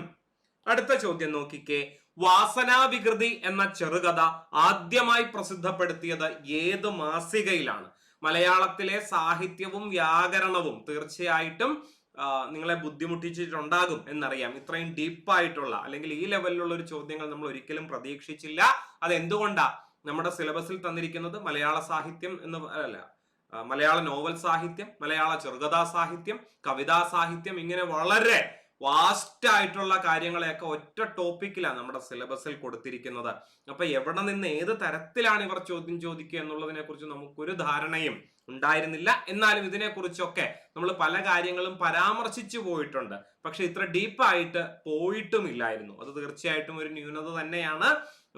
അടുത്ത ചോദ്യം നോക്കിക്കേ. വാസനാവികൃതി എന്ന ചെറുകഥ ആദ്യമായി പ്രസിദ്ധപ്പെടുത്തിയത് ഏത് മാസികയിലാണ്? മലയാളത്തിലെ സാഹിത്യവും വ്യാകരണവും തീർച്ചയായിട്ടും നിങ്ങളെ ബുദ്ധിമുട്ടിച്ചിട്ടുണ്ടാകും എന്നറിയാം. ഇത്രയും ഡീപ്പായിട്ടുള്ള അല്ലെങ്കിൽ ഈ ലെവലിലുള്ള ഒരു ചോദ്യങ്ങൾ നമ്മൾ ഒരിക്കലും പ്രതീക്ഷിച്ചില്ല. അത് എന്തുകൊണ്ടാ? നമ്മുടെ സിലബസിൽ തന്നിരിക്കുന്നത് മലയാള സാഹിത്യം എന്ന് അല്ല, മലയാള നോവൽ സാഹിത്യം, മലയാള ചെറുകഥാ സാഹിത്യം, കവിതാ സാഹിത്യം, ഇങ്ങനെ വളരെ വാസ്റ്റ് ആയിട്ടുള്ള കാര്യങ്ങളെയൊക്കെ ഒറ്റ ടോപ്പിക്കിലാണ് നമ്മുടെ സിലബസിൽ കൊടുത്തിരിക്കുന്നത്. അപ്പൊ എവിടെ നിന്ന് ഏത് തരത്തിലാണ് ഇവർ ചോദ്യം ചോദിക്കുക എന്നുള്ളതിനെ കുറിച്ച് നമുക്കൊരു ധാരണയും ഉണ്ടായിരുന്നില്ല. എന്നാലും ഇതിനെക്കുറിച്ചൊക്കെ നമ്മൾ പല കാര്യങ്ങളും പരാമർശിച്ചു പോയിട്ടുണ്ട്. പക്ഷെ ഇത്ര ഡീപ്പായിട്ട് പോയിട്ടുമില്ലായിരുന്നു. അത് തീർച്ചയായിട്ടും ഒരു ന്യൂനത തന്നെയാണ്.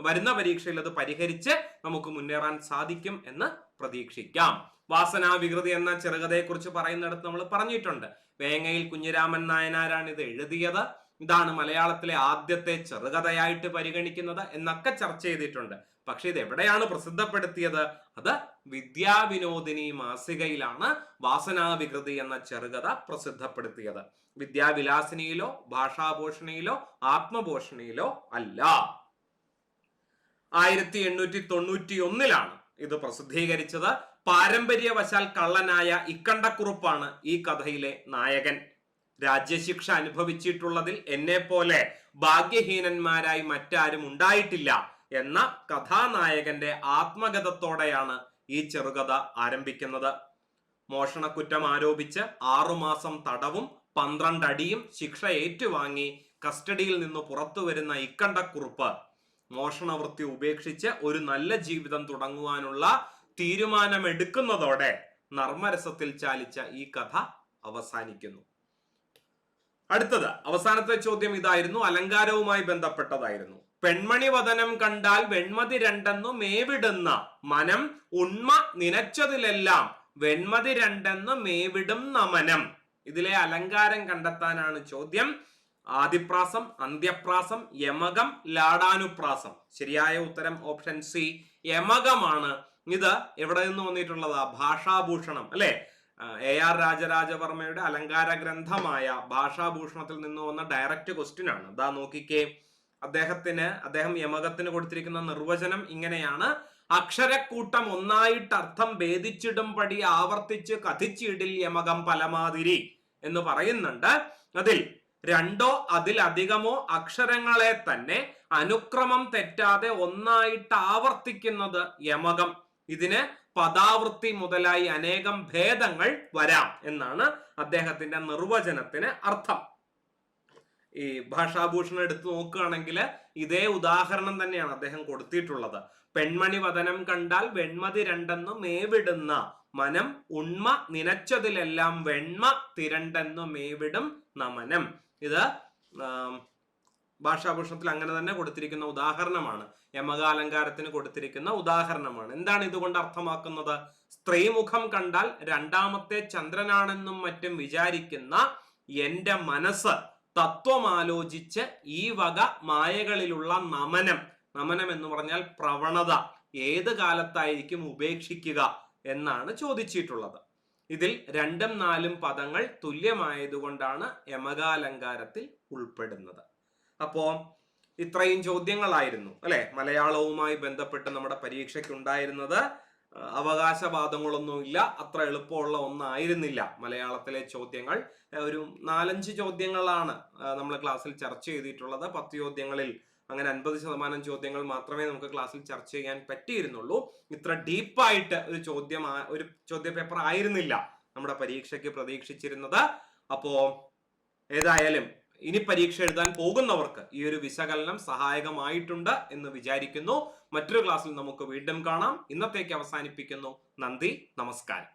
വരുന്ന പരീക്ഷയിൽ അത് പരിഹരിച്ച് നമുക്ക് മുന്നേറാൻ സാധിക്കും എന്ന് പ്രതീക്ഷിക്കാം. വാസനാവികൃതി എന്ന ചെറുകഥയെ കുറിച്ച് പറയുന്നിടത്ത് നമ്മൾ പറഞ്ഞിട്ടുണ്ട്. വേങ്ങയിൽ കുഞ്ഞിരാമൻ നായനാരാണ് ഇത് എഴുതിയത്. ഇതാണ് മലയാളത്തിലെ ആദ്യത്തെ ചെറുകഥയായിട്ട് പരിഗണിക്കുന്നത് എന്നൊക്കെ ചർച്ച ചെയ്തിട്ടുണ്ട്. പക്ഷെ ഇത് എവിടെയാണ് പ്രസിദ്ധപ്പെടുത്തിയത്? അത് വിദ്യാവിനോദിനി മാസികയിലാണ് വാസനാവികൃതി എന്ന ചെറുകഥ പ്രസിദ്ധപ്പെടുത്തിയത്. വിദ്യാവിലാസിനിയിലോ ഭാഷാഭൂഷണിയിലോ ആത്മഭൂഷണിയിലോ അല്ല. 1891 ഇത് പ്രസിദ്ധീകരിച്ചത്. പാരമ്പര്യവശാൽ കള്ളനായ ഇക്കണ്ടക്കുറുപ്പാണ് ഈ കഥയിലെ നായകൻ. രാജ്യശിക്ഷ അനുഭവിച്ചിട്ടുള്ളതിൽ എന്നെ പോലെ ഭാഗ്യഹീനന്മാരായി മറ്റാരും ഉണ്ടായിട്ടില്ല എന്ന കഥാനായകന്റെ ആത്മഗതത്തോടെയാണ് ഈ ചെറുകഥ ആരംഭിക്കുന്നത്. മോഷണക്കുറ്റം ആരോപിച്ച് 6 മാസം തടവും 12 അടിയും ശിക്ഷ ഏറ്റുവാങ്ങി കസ്റ്റഡിയിൽ നിന്ന് പുറത്തു വരുന്ന ഇക്കണ്ടക്കുറുപ്പ് മോഷണവൃത്തി ഉപേക്ഷിച്ച് ഒരു നല്ല ജീവിതം തുടങ്ങുവാനുള്ള തീരുമാനമെടുക്കുന്നതോടെ നർമ്മരസത്തിൽ ചാലിച്ച ഈ കഥ അവസാനിക്കുന്നു. അടുത്തത് അവസാനത്തെ ചോദ്യം ഇതായിരുന്നു, അലങ്കാരവുമായി ബന്ധപ്പെട്ടതായിരുന്നു. പെൺമണി വദനം കണ്ടാൽ വെൺമതി രണ്ടെന്നു മേവിടുന്ന മനം ഉണ്മ നിനച്ചതിലെല്ലാം വെൺമതി രണ്ടെന്നു മേവിടും നമനം. ഇതിലെ അലങ്കാരം കണ്ടെത്താനാണ് ചോദ്യം. ആദിപ്രാസം, അന്ത്യപ്രാസം, യമകം, ലാടാനുപ്രാസം. ശരിയായ ഉത്തരം ഓപ്ഷൻ സി യമകമാണ്. ഇത് എവിടെ നിന്ന് വന്നിട്ടുള്ളതാ? ഭാഷാഭൂഷണം അല്ലെ. AR രാജരാജവർമ്മയുടെ അലങ്കാര ഗ്രന്ഥമായ ഭാഷാഭൂഷണത്തിൽ നിന്ന് വന്ന ഡയറക്റ്റ് ക്വസ്റ്റ്യൻ ആണ്. അതാ നോക്കിക്കേ. അദ്ദേഹം യമകത്തിന് കൊടുത്തിരിക്കുന്ന നിർവചനം ഇങ്ങനെയാണ്: അക്ഷരക്കൂട്ടം ഒന്നായിട്ട് അർത്ഥം ഭേദിച്ചിടും പടി ആവർത്തിച്ച് കഥിച്ചിടിൽ യമകം പലമാതിരി എന്ന് പറയുന്നുണ്ട്. അതിൽ 2 അതിലധികമോ അക്ഷരങ്ങളെ തന്നെ അനുക്രമം തെറ്റാതെ ഒന്നായിട്ട് ആവർത്തിക്കുന്നത് യമകം. ഇതിന് പദാവൃത്തി മുതലായി അനേകം ഭേദങ്ങൾ വരാം എന്നാണ് അദ്ദേഹത്തിന്റെ നിർവചനത്തിന് അർത്ഥം. ഈ ഭാഷാഭൂഷണം എടുത്തു നോക്കുകയാണെങ്കിൽ ഇതേ ഉദാഹരണം തന്നെയാണ് അദ്ദേഹം കൊടുത്തിട്ടുള്ളത്. പെൺമണി വദനം കണ്ടാൽ വെൺമതി രണ്ടെന്നു മേവിടുന്ന മനം ഉണ്മ നിനച്ചതിലെല്ലാം വെണ്മ തിരണ്ടെന്നു മേവിടും നമനം. ഇത് ഭാഷാഭൂഷണത്തിൽ അങ്ങനെ തന്നെ കൊടുത്തിരിക്കുന്ന ഉദാഹരണമാണ്. യമകാലങ്കാരത്തിന് കൊടുത്തിരിക്കുന്ന ഉദാഹരണമാണ്. എന്താണ് ഇതുകൊണ്ട് അർത്ഥമാക്കുന്നത്? സ്ത്രീമുഖം കണ്ടാൽ രണ്ടാമത്തെ ചന്ദ്രനാണെന്നും മറ്റും വിചാരിക്കുന്ന എന്റെ മനസ്സ് തത്വമാലോചിച്ച് ഈ വക മായകളിലുള്ള നമനം എന്ന് പറഞ്ഞാൽ പ്രവണത ഏത് കാലത്തായിരിക്കും ഉപേക്ഷിക്കുക എന്നാണ് ചോദിച്ചിട്ടുള്ളത്. ഇതിൽ 2ഉം 4ഉം പദങ്ങൾ തുല്യമായതുകൊണ്ടാണ് യമകാലങ്കാരത്തിൽ ഉൾപ്പെടുന്നത്. അപ്പോ ഇത്രയും ചോദ്യങ്ങളായിരുന്നു അല്ലെ മലയാളവുമായി ബന്ധപ്പെട്ട് നമ്മുടെ പരീക്ഷയ്ക്ക് ഉണ്ടായിരുന്നത്. അവകാശവാദങ്ങളൊന്നുമില്ല. അത്ര എളുപ്പമുള്ള ഒന്നായിരുന്നില്ല മലയാളത്തിലെ ചോദ്യങ്ങൾ. ഒരു 4-5 ചോദ്യങ്ങളാണ് നമ്മൾ ക്ലാസ്സിൽ ചർച്ച ചെയ്തിട്ടുള്ളത്. 10 ചോദ്യങ്ങളിൽ അങ്ങനെ 50% ചോദ്യങ്ങൾ മാത്രമേ നമുക്ക് ക്ലാസ്സിൽ ചർച്ച ചെയ്യാൻ പറ്റിയിരുന്നുള്ളൂ. ഇത്ര ഡീപ്പായിട്ട് ഒരു ചോദ്യ പേപ്പർ ആയിരുന്നില്ല നമ്മുടെ പരീക്ഷയ്ക്ക് പ്രതീക്ഷിച്ചിരുന്നത്. അപ്പോ ഏതായാലും ഇനി പരീക്ഷ എഴുതാൻ പോകുന്നവർക്ക് ഈ ഒരു വിശകലനം സഹായകമായിട്ടുണ്ട് എന്ന് വിചാരിക്കുന്നു. മറ്റൊരു ക്ലാസ്സിൽ നമുക്ക് വീണ്ടും കാണാം. ഇന്നത്തേക്ക് അവസാനിപ്പിക്കുന്നു. നന്ദി, നമസ്കാരം.